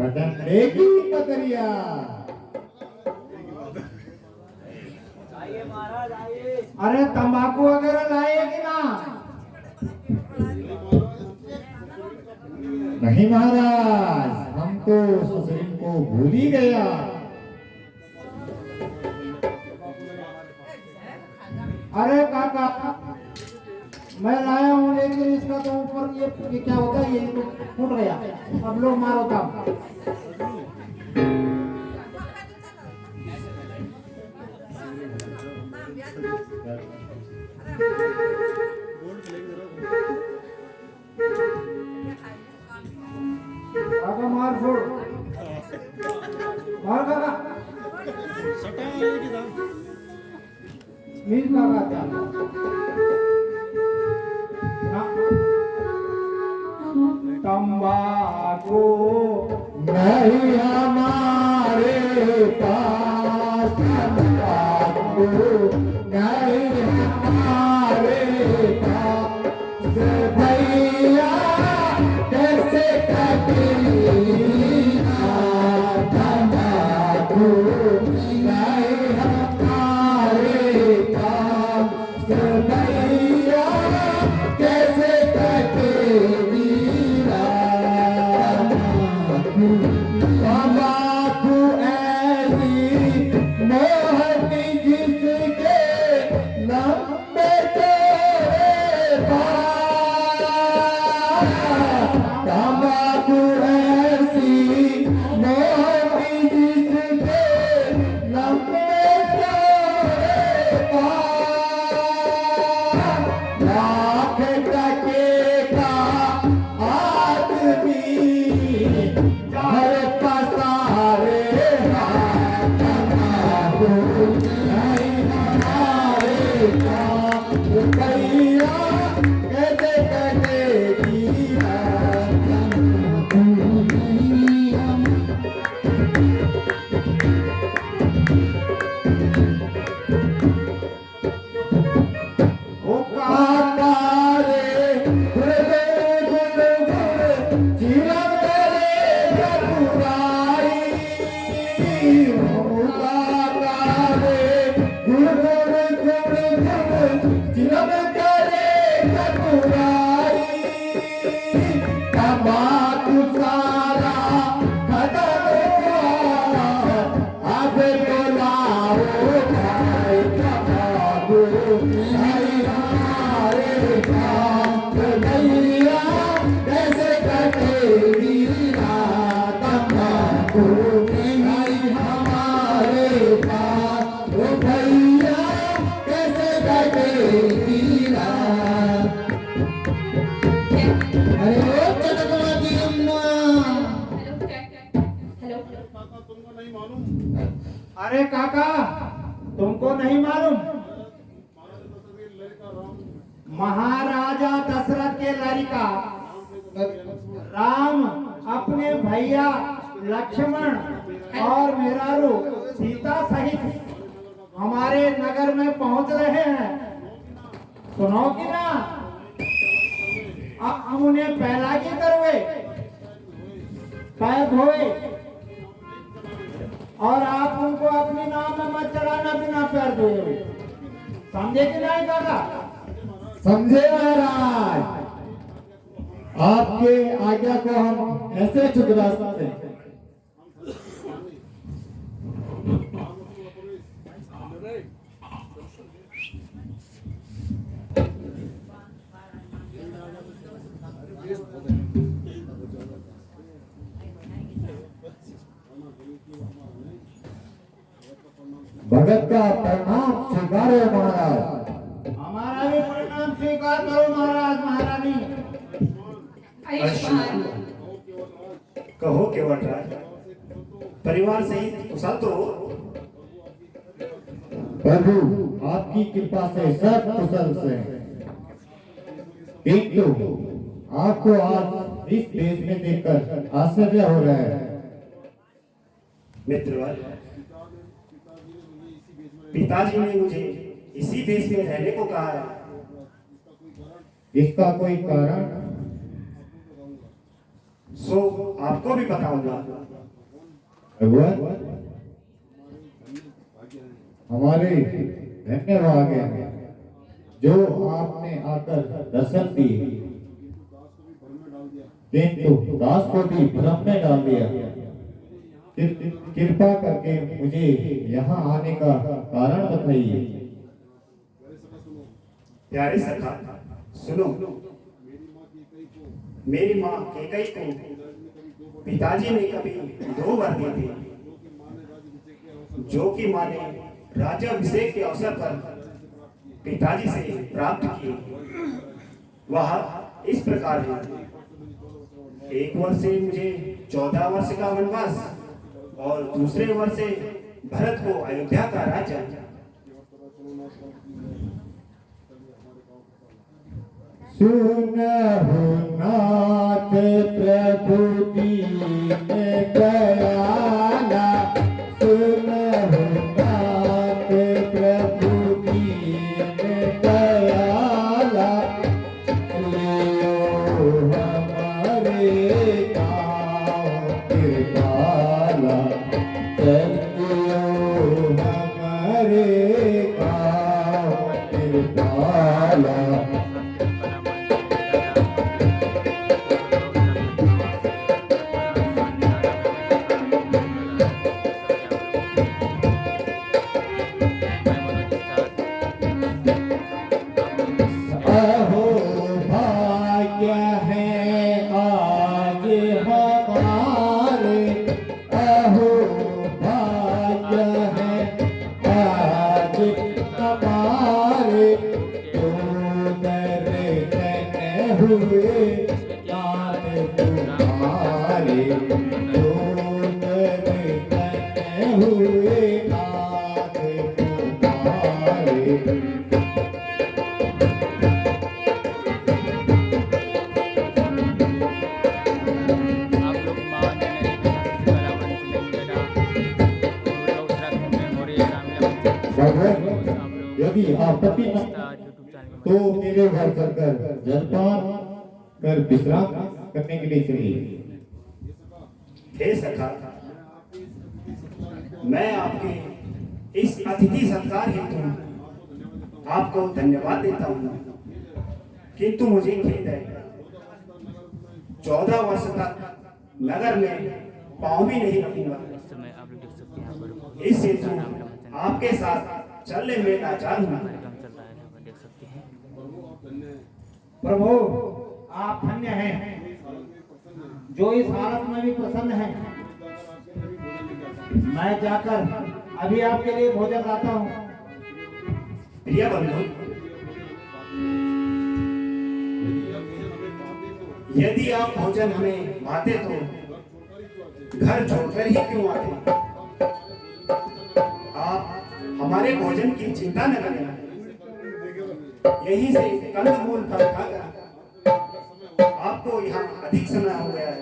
Button लेगी पतरिया। अरे तंबाकू वगैरह लाए कि ना? नहीं महाराज, हम तो ससुरी को भूल ही गया। अरे काका, मैं लाया हूँ लेकिन इसका तो ऊपर ये क्या होता है, ये तो फूट गया। अब लोग मारो काम। काका मार फोड़, मार काका। मीन काका क्या ना? तंबाकू नहीं हमारे पास, तंबाकू नहीं हमारे पास। भैया कैसे कटीना, तंबाकू नहीं हमारे पास। भैया कैसे कटीना, तंबाकू ऐसी मोहनी जिसके लंबे तेरे बाल। तंबाकू ऐसी मोहनी जिसके लंबे तेरे बाल। लाख टके का आदमी घर पसारे, तंबाकू नहीं हमारे पास। भैया कैसे कटेगी रात, तंबाकू नहीं ओ काका रे, गुड़े गुड़ गुड़ जीवन करे चतुराई। ओ काका रे, गुड़ गुड़ गुड़ गुड़ जीवन करे चतुराई। तंबाकू सारा खत्म हुआ, अब बुलाओ भाई। तंबाकू नहीं हमारे पास। भैया कैसे कटेगी रात, तंबाकू नहीं हमारे पास। ओ भैया कैसे कटेगी रात। अरे ओ चटकवा की अम्मा, अरे काका, तुमको नहीं मालूम? महाराजा दशरथ के लड़का राम अपने भैया लक्ष्मण और मेरारू सीता सहित हमारे नगर में पहुंच रहे हैं। सुनो कि ना? अब हम उन्हें पहला की करवे, पैर धोए, और आप उनको अपनी नाव में मत चढ़ाना बिना पैर धोए हुए। समझे कि नहीं काका? समझे महाराज, आपके आज्ञा को हम ऐसे ठुकरा सकते हैं। भगत का प्रणाम स्वीकारो महाराज। हमारा भी प्रणाम स्वीकार करो महाराज महारानी। कहो केवट राज, परिवार सहित कुशल तो? प्रभु आपकी कृपा से सब कुशल से हैं। किंतु आपको आज इस देश में देखकर आश्चर्य हो रहा है। मित्रवर, पिताजी ने मुझे इसी देश में रहने को कहा है। इसका कोई कारण? सो आपको भी बताऊंगा। भगवान हमारे धन्यवाद है जो आपने आकर दर्शन दिए, किंतु दास को भी भ्रम में डाल दिया। कृपा करके मुझे यहाँ आने का कारण बताइए। प्यारे सखा सुनो, मेरी माँ कैकई को पिताजी ने कभी 2 वर दिए थे, जो कि माँ ने राज्याभिषेक के अवसर पर पिताजी से प्राप्त किए। वह इस प्रकार है, 1 वर्ष से मुझे 14 वर्ष का वनवास और दूसरे वर्ष से भरत को अयोध्या का राज्य। सुनहु नाथ प्रभु दीन दयाला, सुनहु नाथ प्रभु दीन दयाला, लियो हमारे गाँव कृपाला, लियो हमारे गाँव कृपाला। अहो भाग्य है आज हमारे, अहो भाग्य है आज हमारे, दर्शन हुए नाथ तुम्हारे, दर्शन हुए नाथ तुम्हारे। भगवान यदि आपत्ति न तो मेरे घर चलकर जलपान कर विश्राम करने के लिए चलिए। हे सखा, मैं आपके इस अतिथि सत्कार हेतु आपको धन्यवाद देता हूँ, किंतु मुझे खेद है, 14 वर्ष तक नगर में पाँव भी नहीं रखूंगा। इस हेतु आपके साथ चलने में लाचार हूँ। प्रभु आप धन्य हैं जो इस हालत में भी प्रसन्न हैं। मैं जाकर अभी आपके लिए भोजन लाता हूँ। प्रिय बंधु, यदि आप भोजन हमें भाते तो घर छोड़कर ही क्यों आते? आप हमारे भोजन की चिंता न करें, यहीं से कंदमूल फल खाकर आपको यहाँ अधिक समय हो गया है,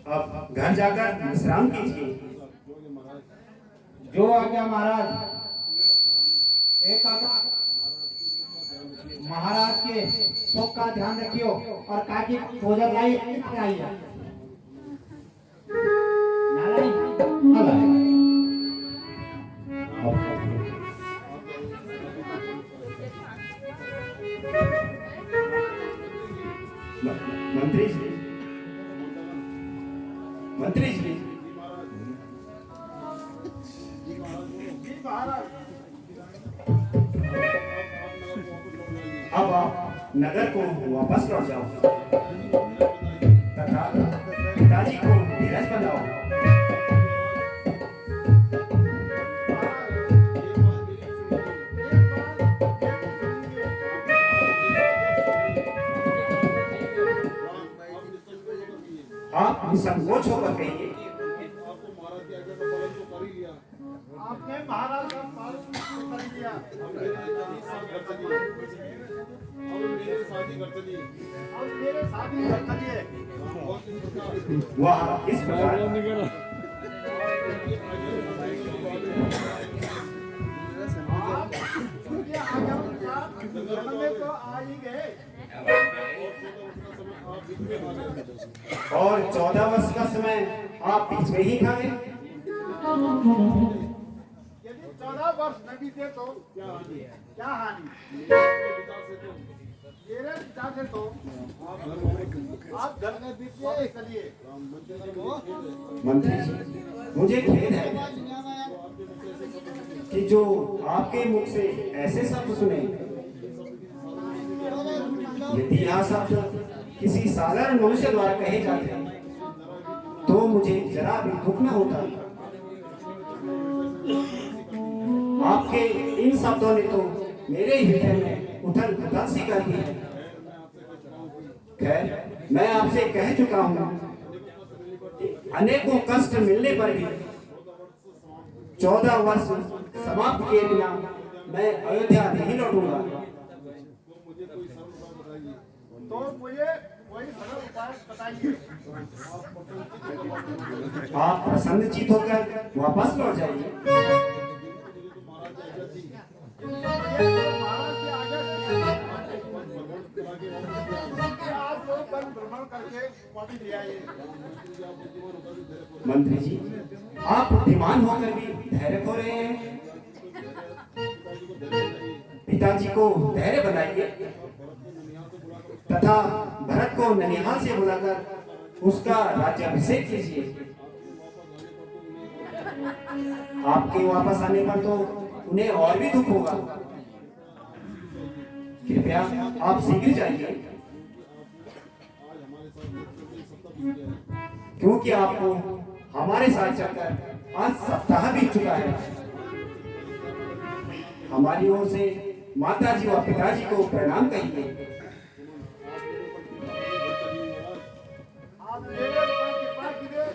अब घर जाकर विश्राम कीजिए। जो आज्ञा महाराज। एक काका महाराज के सुख का ध्यान रखियो और काकी भोजन लाई आइए। मंत्री जी, मंत्री जी, अब आप नगर को वापस लौट जाओ तथा पिताजी को धीरज बनाओ। आप निसंकोच होकर कहिए। आपने महाराज का पालन कर दिया। वह इस प्रकार तो आ ही गए। और 14 वर्ष का समय आप बीच में ही खाए। यदि 14 वर्ष न बीते तो क्या हानि? मेरे विचार से तो आप घर में बीते चलिए। मंत्री जी, मुझे खेद है कि जो आपके मुख से ऐसे शब्द सुने, यदि यह शब्द किसी साधारण मनुष्य द्वारा कहे जाते तो मुझे जरा भी दुख न होता। आपके इन शब्दों ने तो मेरे हृदय में उथल पुथल सी कर दी है। खैर, मैं आपसे कह चुका हूं कि अनेकों कष्ट मिलने पर भी 14 वर्ष समाप्त किए बिना मैं अयोध्या नहीं लौटूंगा। तो मुझे कोई सरल उपाय बताइए। आप प्रसन्नचित होकर वापस लौट जाइए। महाराज के आगे आप लोग वन भ्रमण करके वापस ले आइए। मंत्री जी, आप बुद्धिमान होकर भी धैर्य खो रहे हैं। पिताजी को धैर्य बनाइए तथा भरत को ननिहाल से बुलाकर उसका राज्याभिषेक कीजिए। आपके वापस आने पर तो उन्हें और भी दुख होगा। कृपया आप शीघ्र जाइए, क्योंकि आपको हमारे साथ चलकर आज सप्ताह बीत चुका है। हमारी ओर से माताजी और पिताजी को प्रणाम कहिए। आप मेरे ऊपर कृपा कीजिए।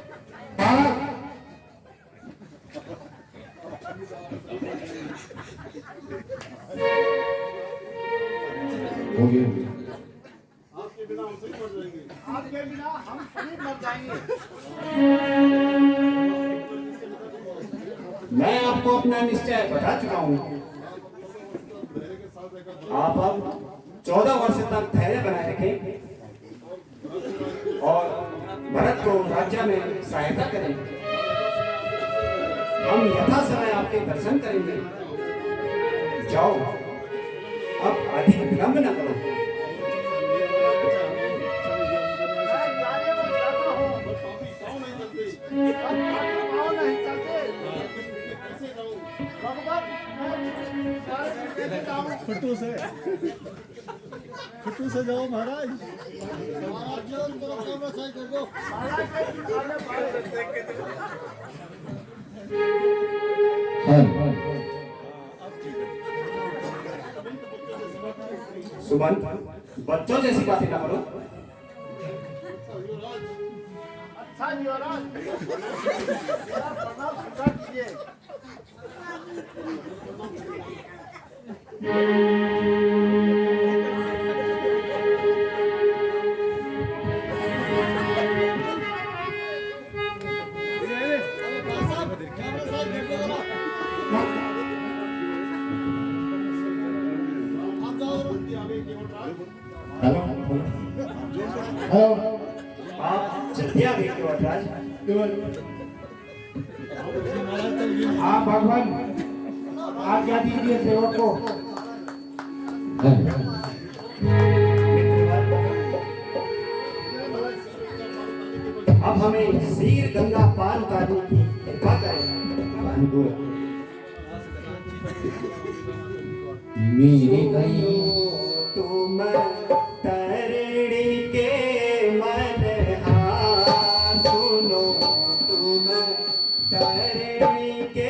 हो गया। आपके बिना हम सभी मर जाएंगे। आपके बिना हम सभी मर जाएंगे। मैं आपको अपना निश्चय बता चुका हूँ। आप अब 14 वर्ष तक धैर्य बनाए रखें और भरत को राज्य में सहायता करें। हम यथा समय आपके दर्शन करेंगे। जाओ, अब अधिक विलंब न करो। मैं जाने को चाहता हूँ। पाँव नहीं चलते। भगवान, मैं कैसे जाऊँ? फुटू से जाओ महाराज। महाराज के आगे बढ़े। हाँ। सुमन, बच्चों जैसी बातें ना करो। अच्छा युवराज, मेरा प्रणाम स्वीकार कीजिए। Hello hello. आप जल्दी आ गए युवराज। हाँ भगवान, आज्ञा दीजिए सेवक को। अब हमें शीघ्र गंगा पार उतारने की कृपा करें। मेरे नहीं तुम तरड़ी के मनहार सुनो, तुम तरड़ी के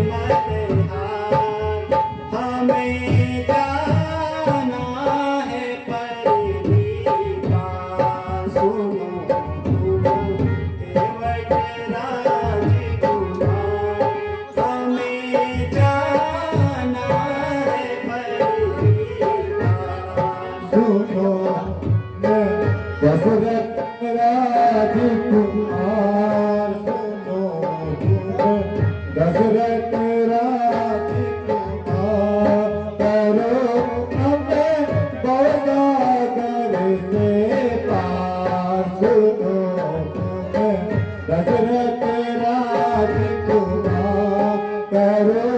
मनहार, हमें जाना है परदीप सुनो, तुम केवट दशरथ राजकुमार करो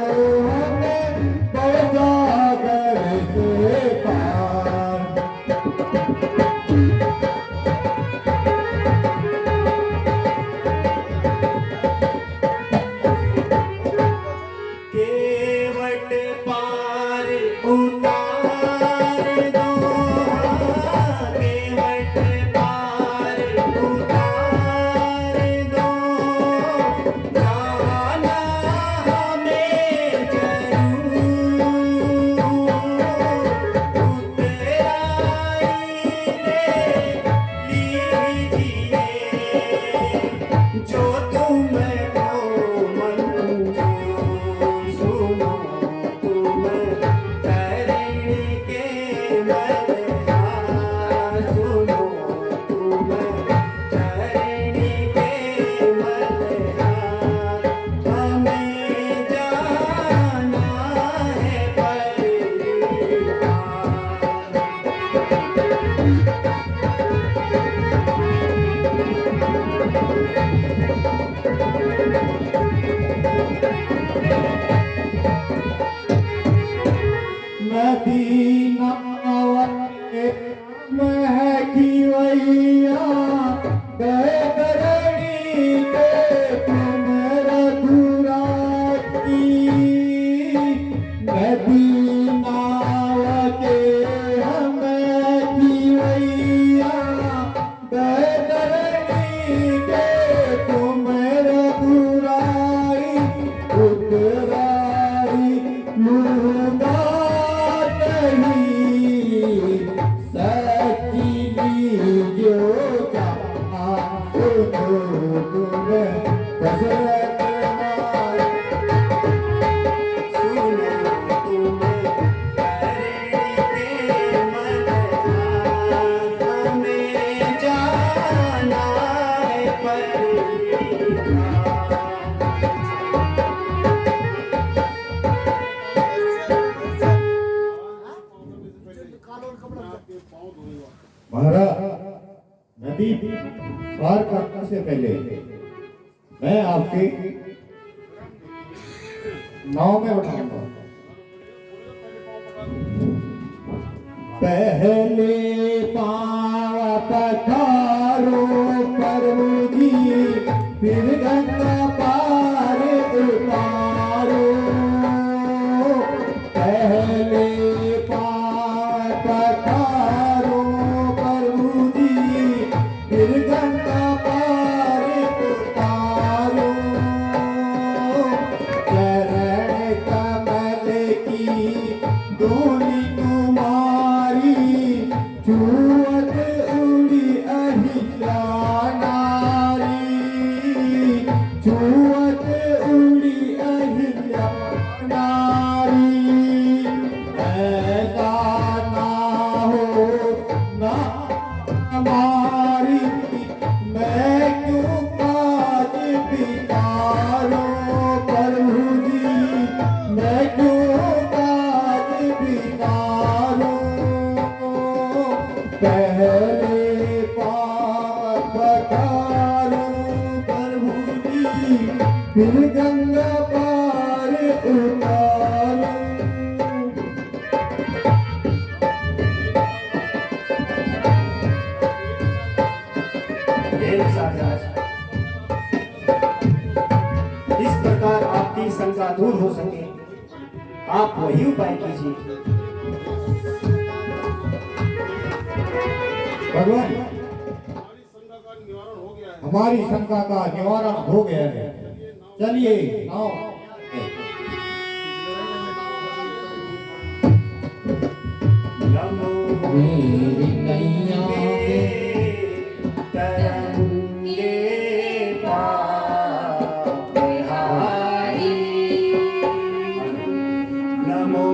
हमें भवसागर से पार। केवट पार उतार दो, केवट पार उतार दो, जाना हमें जरूर, उतराई ले लीजिए जो तुमको मंजूर। सुनो तुम तरण के मल्हार, सुनो तुम तरण के मल्हार, हमें जाना है परिवार। नदी नावके महकी वैया गए करणी के तुम रघुराती। नदी नावके महकी वैया गए करणी के तुम रघुराई। उतराई लूंगा नहीं सच्ची जो कहा सुनो तुम दशरथ राज। सुनो तुम तरण के मल्हार, हमें जाना है परिवार। महाराज नदी पार करने से पहले मैं आपके नाव में उठाऊंगा। पहले पाँव पखारो प्रभु जी, फिर गंगा पार उतारो। पहले पाँव पखारो प्रभु जी, फिर गंगा पार उतारो। चरण कमल की धूलि तुम्हारी, छुअत उड़ी अहिल्या नारी। छुअत उड़ी अहिल्या नारी। ऐसा ना हो ना हमारी, मैं क्यों काज बिगाड़ूं प्रभु जी, मैं क्यों काज बिगाड़ूं। पहले पाप पखारूं प्रभु जी, फिर गंगा पार उतारूं। हे सारदास, इस प्रकार आपकी शंका दूर हो सके आप वही उपाय कीजिए। भगवान हमारी शंका का निवारण हो गया है। हमारी शंका का निवारण हो गया है। चलिए नाव नमो मेरी नैया तरंगे पापहारी, नमो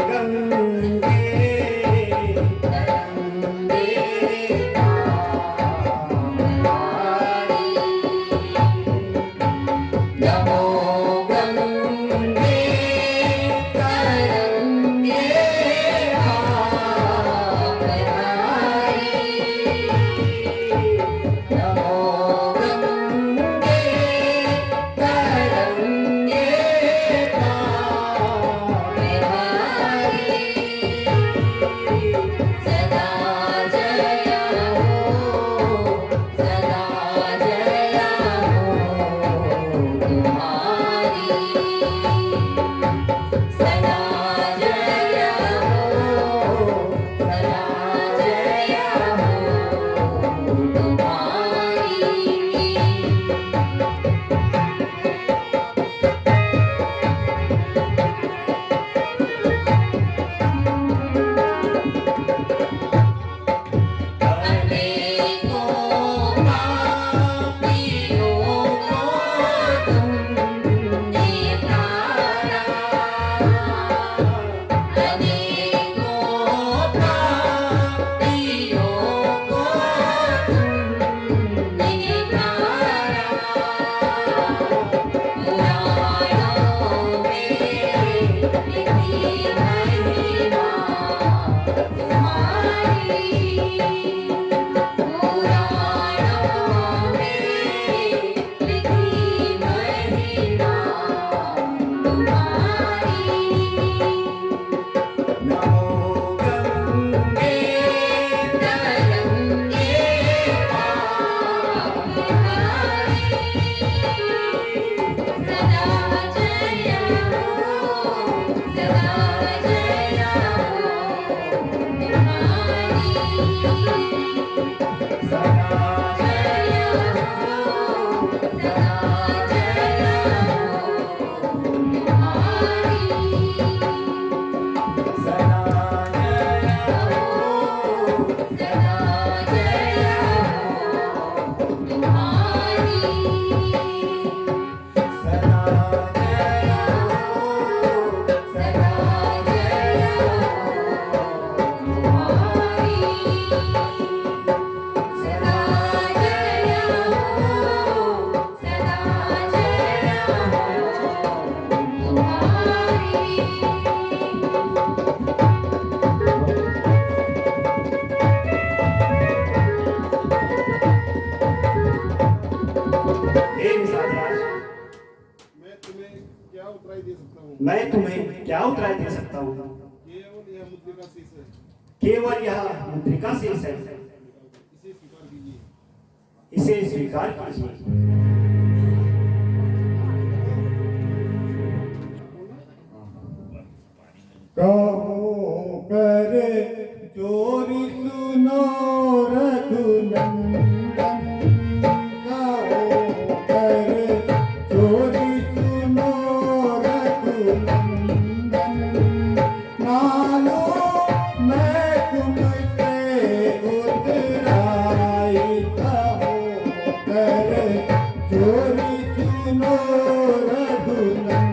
गंगे तरंगे पापहारी, नमो गंगे तरंगे पापहारी, नमो गंगे हे निषादराज, मैं तुम्हें क्या उतराई दे सकता हूँ? मैं तुम्हें क्या उतराई दे सकता हूँ? केवल यह मुद्रिका शीश है, केवल यह मुद्रिका शेष है, इसे स्वीकार कीजिए। इसे स्वीकार कीजिए। कहो कर चोरी सुनो रघुनंदन, कहो कर चोरी सुनो रघुनंदन, नालो मैं तुमसे उतराई, कहो कर चोरी सुनो रघुनंदन।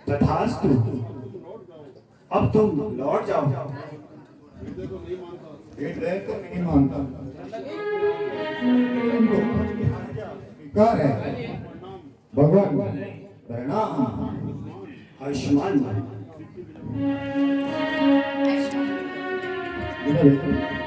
तथास्तु, अब तुम लौट जाओ। हृदय को नहीं मानता, हृदय को नहीं मानता, स्वीकार है भगवान, प्रणाम। आयुष्मान। इधर देखो।